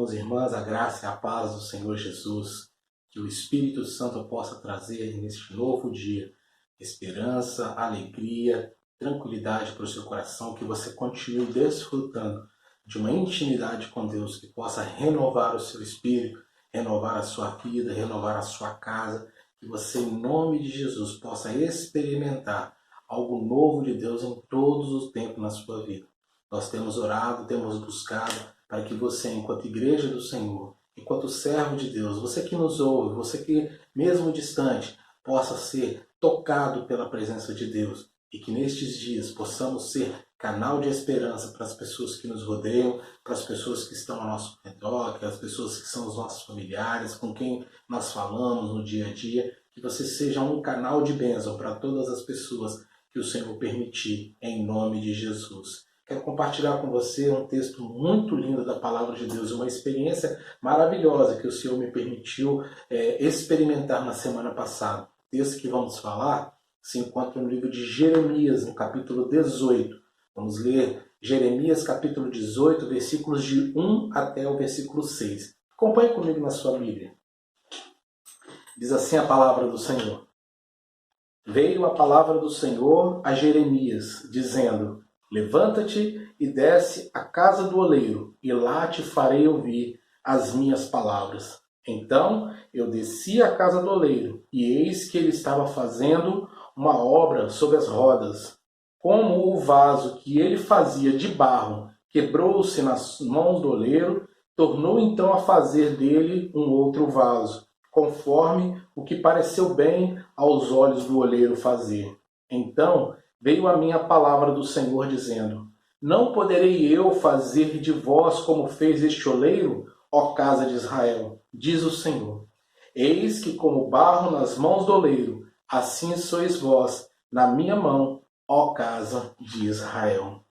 irmãos e irmãs, a graça e a paz do Senhor Jesus, que o Espírito Santo possa trazer neste novo dia esperança, alegria, tranquilidade para o seu coração, que você continue desfrutando de uma intimidade com Deus, que possa renovar o seu espírito, renovar a sua vida, renovar a sua casa, que você, em nome de Jesus, possa experimentar algo novo de Deus em todos os tempos na sua vida. Nós temos orado, temos buscado para que você, enquanto igreja do Senhor, enquanto servo de Deus, você que nos ouve, você que mesmo distante, possa ser tocado pela presença de Deus e que nestes dias possamos ser canal de esperança para as pessoas que nos rodeiam, para as pessoas que estão ao nosso redor, para as pessoas que são os nossos familiares, com quem nós falamos no dia a dia, que você seja um canal de bênção para todas as pessoas que o Senhor permitir, em nome de Jesus. Quero compartilhar com você um texto muito lindo da Palavra de Deus, uma experiência maravilhosa que o Senhor me permitiu experimentar na semana passada. O texto que vamos falar se encontra no livro de Jeremias, no capítulo 18. Vamos ler Jeremias, capítulo 18, versículos de 1 até o versículo 6. Acompanhe comigo na sua Bíblia. Diz assim a palavra do Senhor. Veio a palavra do Senhor a Jeremias, dizendo: Levanta-te e desce à casa do oleiro, e lá te farei ouvir as minhas palavras. Então eu desci à casa do oleiro, e eis que ele estava fazendo uma obra sobre as rodas. Como o vaso que ele fazia de barro quebrou-se nas mãos do oleiro, tornou então a fazer dele um outro vaso, conforme o que pareceu bem aos olhos do oleiro fazer. Então veio a mim a palavra do Senhor, dizendo: Não poderei eu fazer de vós como fez este oleiro, ó casa de Israel? Diz o Senhor. Eis que como barro nas mãos do oleiro, assim sois vós na minha mão, ó casa de Israel.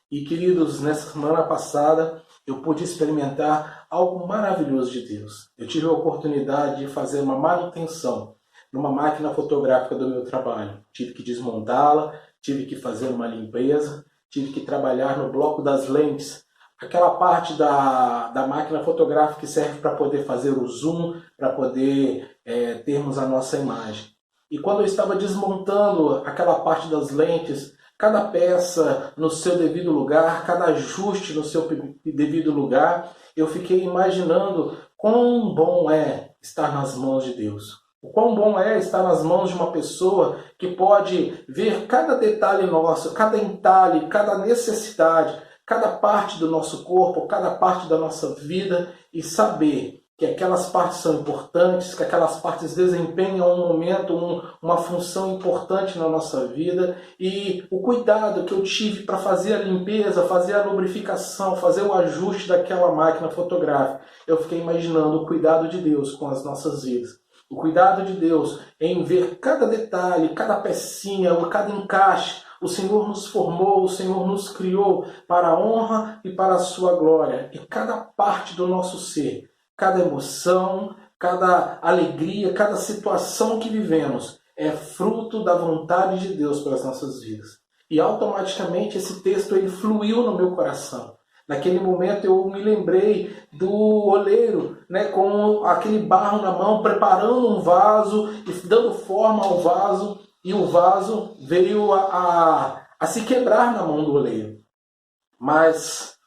E queridos, nessa semana passada eu pude experimentar algo maravilhoso de Deus. Eu tive a oportunidade de fazer uma manutenção numa máquina fotográfica do meu trabalho. Tive que desmontá-la, tive que fazer uma limpeza, tive que trabalhar no bloco das lentes, aquela parte da máquina fotográfica que serve para poder fazer o zoom, para poder termos a nossa imagem. E quando eu estava desmontando aquela parte das lentes, cada peça no seu devido lugar, cada ajuste no seu devido lugar, eu fiquei imaginando quão bom é estar nas mãos de Deus. O quão bom é estar nas mãos de uma pessoa que pode ver cada detalhe nosso, cada entalhe, cada necessidade, cada parte do nosso corpo, cada parte da nossa vida e saber que aquelas partes são importantes, que aquelas partes desempenham um momento, uma função importante na nossa vida, e o cuidado que eu tive para fazer a limpeza, fazer a lubrificação, fazer o ajuste daquela máquina fotográfica. Eu fiquei imaginando o cuidado de Deus com as nossas vidas. O cuidado de Deus em ver cada detalhe, cada pecinha, cada encaixe. O Senhor nos formou, o Senhor nos criou para a honra e para a sua glória. E cada parte do nosso ser, cada emoção, cada alegria, cada situação que vivemos é fruto da vontade de Deus para as nossas vidas. E automaticamente esse texto ele fluiu no meu coração. Naquele momento eu me lembrei do oleiro, com aquele barro na mão, preparando um vaso e dando forma ao vaso, e o vaso veio a se quebrar na mão do oleiro. Mas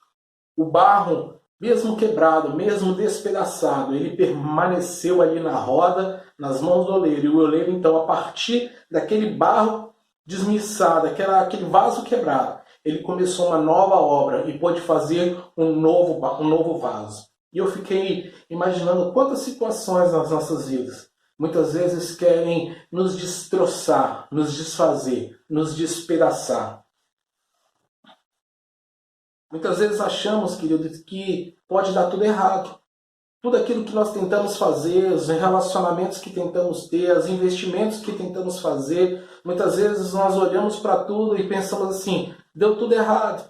o barro, mesmo quebrado, mesmo despedaçado, ele permaneceu ali na roda, nas mãos do oleiro. E o oleiro, então, a partir daquele barro desmiçado, aquele vaso quebrado, ele começou uma nova obra e pôde fazer um novo vaso. E eu fiquei imaginando quantas situações nas nossas vidas muitas vezes querem nos destroçar, nos desfazer, nos despedaçar. Muitas vezes achamos, queridos, que pode dar tudo errado. Tudo aquilo que nós tentamos fazer, os relacionamentos que tentamos ter, os investimentos que tentamos fazer, muitas vezes nós olhamos para tudo e pensamos assim: deu tudo errado.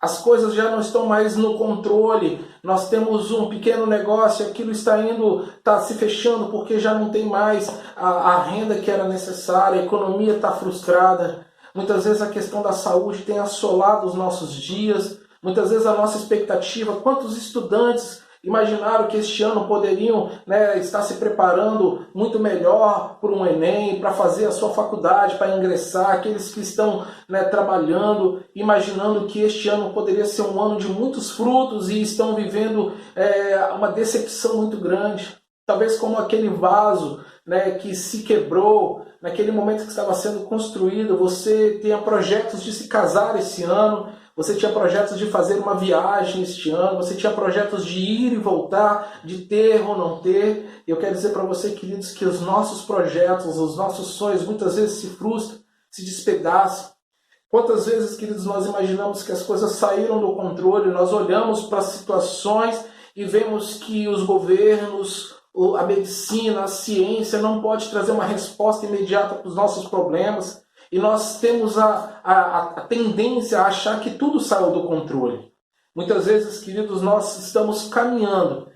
As coisas já não estão mais no controle. Nós temos um pequeno negócio, aquilo está se fechando porque já não tem mais a renda que era necessária, a economia está frustrada. Muitas vezes a questão da saúde tem assolado os nossos dias. Muitas vezes a nossa expectativa, quantos estudantes imaginaram que este ano poderiam, né, estar se preparando muito melhor para um Enem, para fazer a sua faculdade, para ingressar, aqueles que estão, né, trabalhando, imaginando que este ano poderia ser um ano de muitos frutos e estão vivendo uma decepção muito grande. Talvez como aquele vaso, né, que se quebrou naquele momento que estava sendo construído. Você tenha projetos de se casar esse ano, você tinha projetos de fazer uma viagem este ano, você tinha projetos de ir e voltar, de ter ou não ter. Eu quero dizer para você, queridos, que os nossos projetos, os nossos sonhos muitas vezes se frustram, se despedaçam. Quantas vezes, queridos, nós imaginamos que as coisas saíram do controle, nós olhamos para as situações e vemos que os governos, a medicina, a ciência não pode trazer uma resposta imediata para os nossos problemas, e nós temos a tendência a achar que tudo saiu do controle. Muitas vezes, queridos, nós estamos caminhando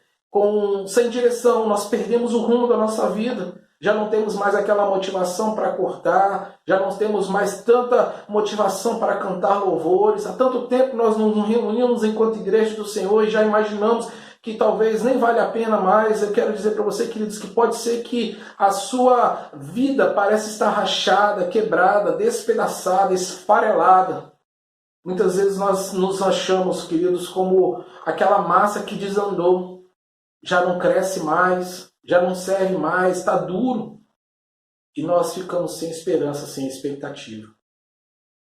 sem direção, nós perdemos o rumo da nossa vida, já não temos mais aquela motivação para acordar, já não temos mais tanta motivação para cantar louvores. Há tanto tempo nós nos reunimos enquanto igreja do Senhor e já imaginamos que talvez nem vale a pena mais. Eu quero dizer para você, queridos, que pode ser que a sua vida pareça estar rachada, quebrada, despedaçada, esfarelada. Muitas vezes nós nos achamos, queridos, como aquela massa que desandou, já não cresce mais, já não serve mais, está duro. E nós ficamos sem esperança, sem expectativa.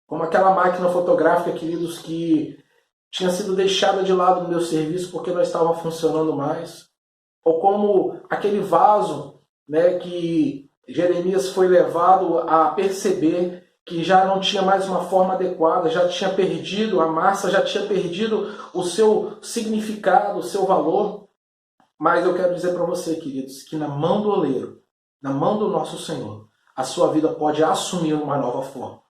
Como aquela máquina fotográfica, queridos, que tinha sido deixada de lado no meu serviço porque não estava funcionando mais. Ou como aquele vaso, né, que Jeremias foi levado a perceber que já não tinha mais uma forma adequada, já tinha perdido a massa, já tinha perdido o seu significado, o seu valor. Mas eu quero dizer para você, queridos, que na mão do oleiro, na mão do nosso Senhor, a sua vida pode assumir uma nova forma.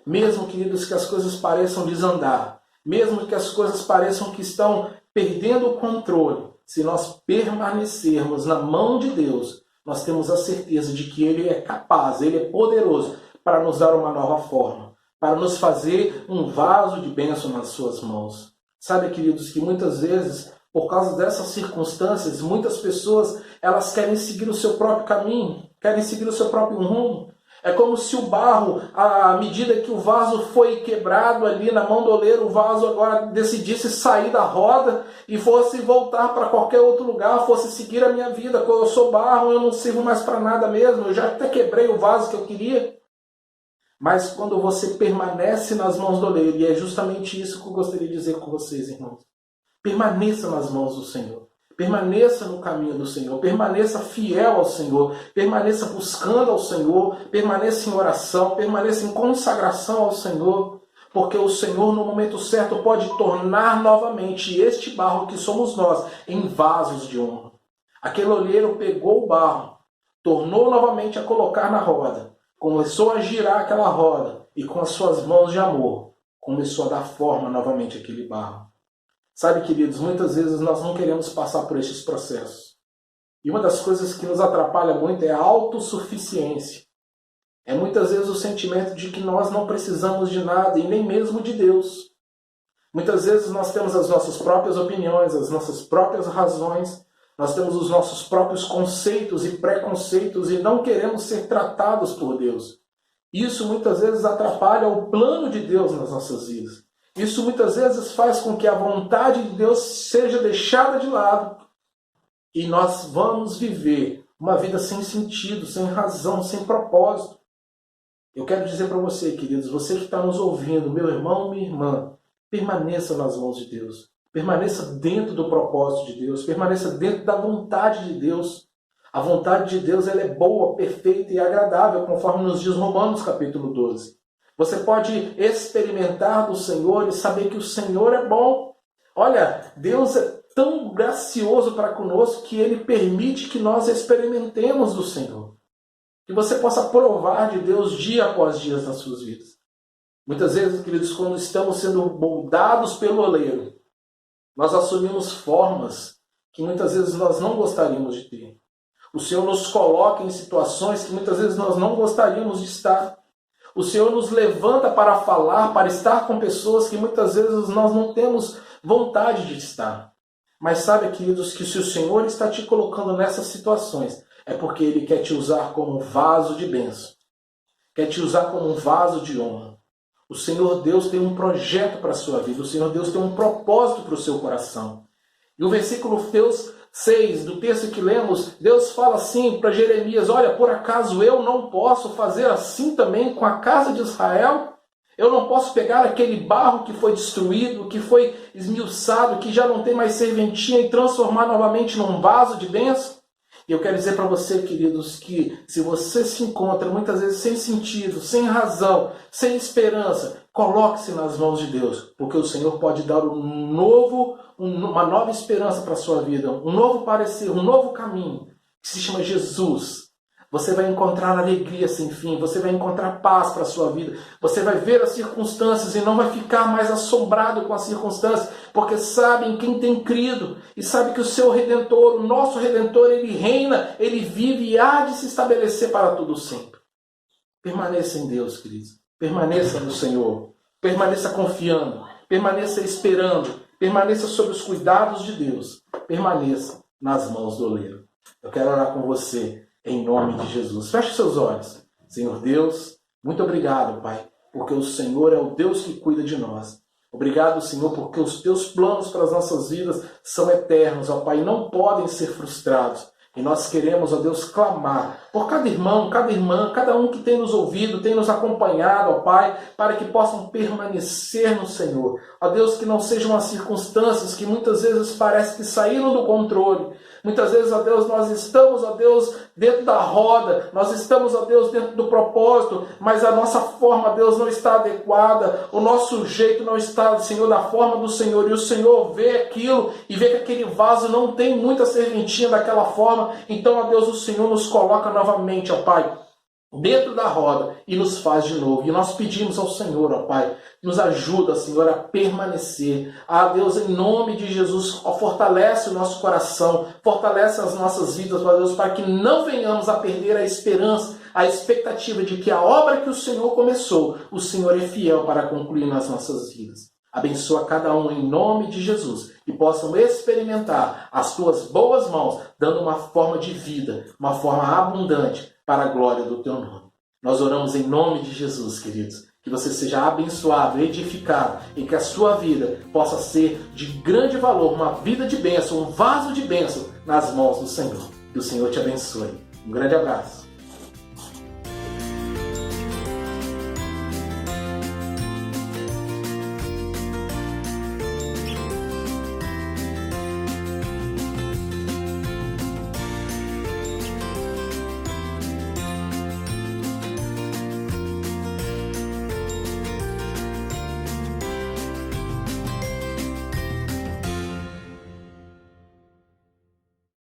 Mesmo, queridos, que as coisas pareçam desandar, mesmo que as coisas pareçam que estão perdendo o controle, se nós permanecermos na mão de Deus, nós temos a certeza de que Ele é capaz, Ele é poderoso para nos dar uma nova forma, para nos fazer um vaso de bênção nas suas mãos. Sabe, queridos, que muitas vezes, por causa dessas circunstâncias, muitas pessoas elas querem seguir o seu próprio caminho, querem seguir o seu próprio rumo. É como se o barro, à medida que o vaso foi quebrado ali na mão do oleiro, o vaso agora decidisse sair da roda e fosse voltar para qualquer outro lugar, fosse seguir a minha vida. Eu sou barro, eu não sirvo mais para nada mesmo, eu já até quebrei o vaso que eu queria. Mas quando você permanece nas mãos do oleiro, e é justamente isso que eu gostaria de dizer com vocês, irmãos, permaneça nas mãos do Senhor. Permaneça no caminho do Senhor, permaneça fiel ao Senhor, permaneça buscando ao Senhor, permaneça em oração, permaneça em consagração ao Senhor, porque o Senhor no momento certo pode tornar novamente este barro que somos nós em vasos de honra. Aquele olheiro pegou o barro, tornou novamente a colocar na roda, começou a girar aquela roda e com as suas mãos de amor começou a dar forma novamente àquele barro. Sabe, queridos, muitas vezes nós não queremos passar por estes processos. E uma das coisas que nos atrapalha muito é a autossuficiência. É muitas vezes o sentimento de que nós não precisamos de nada e nem mesmo de Deus. Muitas vezes nós temos as nossas próprias opiniões, as nossas próprias razões, nós temos os nossos próprios conceitos e preconceitos e não queremos ser tratados por Deus. Isso muitas vezes atrapalha o plano de Deus nas nossas vidas. Isso muitas vezes faz com que a vontade de Deus seja deixada de lado e nós vamos viver uma vida sem sentido, sem razão, sem propósito. Eu quero dizer para você, queridos, você que está nos ouvindo, meu irmão, minha irmã, permaneça nas mãos de Deus. Permaneça dentro do propósito de Deus. Permaneça dentro da vontade de Deus. A vontade de Deus ela é boa, perfeita e agradável, conforme nos diz Romanos capítulo 12. Você pode experimentar do Senhor e saber que o Senhor é bom. Olha, Deus é tão gracioso para conosco que Ele permite que nós experimentemos do Senhor. Que você possa provar de Deus dia após dia nas suas vidas. Muitas vezes, queridos, quando estamos sendo moldados pelo oleiro, nós assumimos formas que muitas vezes nós não gostaríamos de ter. O Senhor nos coloca em situações que muitas vezes nós não gostaríamos de estar. O Senhor nos levanta para falar, para estar com pessoas que muitas vezes nós não temos vontade de estar. Mas sabe, queridos, que se o Senhor está te colocando nessas situações, é porque Ele quer te usar como um vaso de bênção. Quer te usar como um vaso de honra. O Senhor Deus tem um projeto para a sua vida. O Senhor Deus tem um propósito para o seu coração. E o versículo 6 do texto que lemos, Deus fala assim para Jeremias: olha, por acaso eu não posso fazer assim também com a casa de Israel? Eu não posso pegar aquele barro que foi destruído, que foi esmiuçado, que já não tem mais serventia, e transformar novamente num vaso de bênção? E eu quero dizer para você, queridos, que se você se encontra muitas vezes sem sentido, sem razão, sem esperança, coloque-se nas mãos de Deus, porque o Senhor pode dar uma nova esperança para a sua vida, um novo parecer, um novo caminho, que se chama Jesus. Você vai encontrar alegria sem fim, você vai encontrar paz para a sua vida, você vai ver as circunstâncias e não vai ficar mais assombrado com as circunstâncias, porque sabe em quem tem crido e sabe que o seu Redentor, o nosso Redentor, ele reina, ele vive e há de se estabelecer para tudo sempre. Permaneça em Deus, queridos. Permaneça no Senhor. Permaneça confiando. Permaneça esperando. Permaneça sob os cuidados de Deus. Permaneça nas mãos do oleiro. Eu quero orar com você em nome de Jesus. Feche seus olhos. Senhor Deus, muito obrigado, Pai, porque o Senhor é o Deus que cuida de nós. Obrigado, Senhor, porque os teus planos para as nossas vidas são eternos, ó Pai, e não podem ser frustrados. E nós queremos, ó Deus, clamar por cada irmão, cada irmã, cada um que tem nos ouvido, tem nos acompanhado, ó Pai, para que possam permanecer no Senhor. Ó Deus, que não sejam as circunstâncias que muitas vezes parece que saíram do controle. Muitas vezes, ó Deus, nós estamos, ó Deus, dentro da roda, nós estamos, ó Deus, dentro do propósito, mas a nossa forma, Deus, não está adequada, o nosso jeito não está, Senhor, da forma do Senhor, e o Senhor vê aquilo e vê que aquele vaso não tem muita serventia daquela forma, então, ó Deus, o Senhor nos coloca novamente, ó Pai, dentro da roda e nos faz de novo. E nós pedimos ao Senhor, ó Pai, nos ajuda, Senhor, a permanecer. Ah, Deus, em nome de Jesus, ó, fortalece o nosso coração, fortalece as nossas vidas, ó Deus, para que não venhamos a perder a esperança, a expectativa de que a obra que o Senhor começou, o Senhor é fiel para concluir nas nossas vidas. Abençoa cada um em nome de Jesus e possam experimentar as tuas boas mãos, dando uma forma de vida, uma forma abundante para a glória do teu nome. Nós oramos em nome de Jesus, queridos, que você seja abençoado, edificado e que a sua vida possa ser de grande valor, uma vida de bênção, um vaso de bênção nas mãos do Senhor. Que o Senhor te abençoe. Um grande abraço.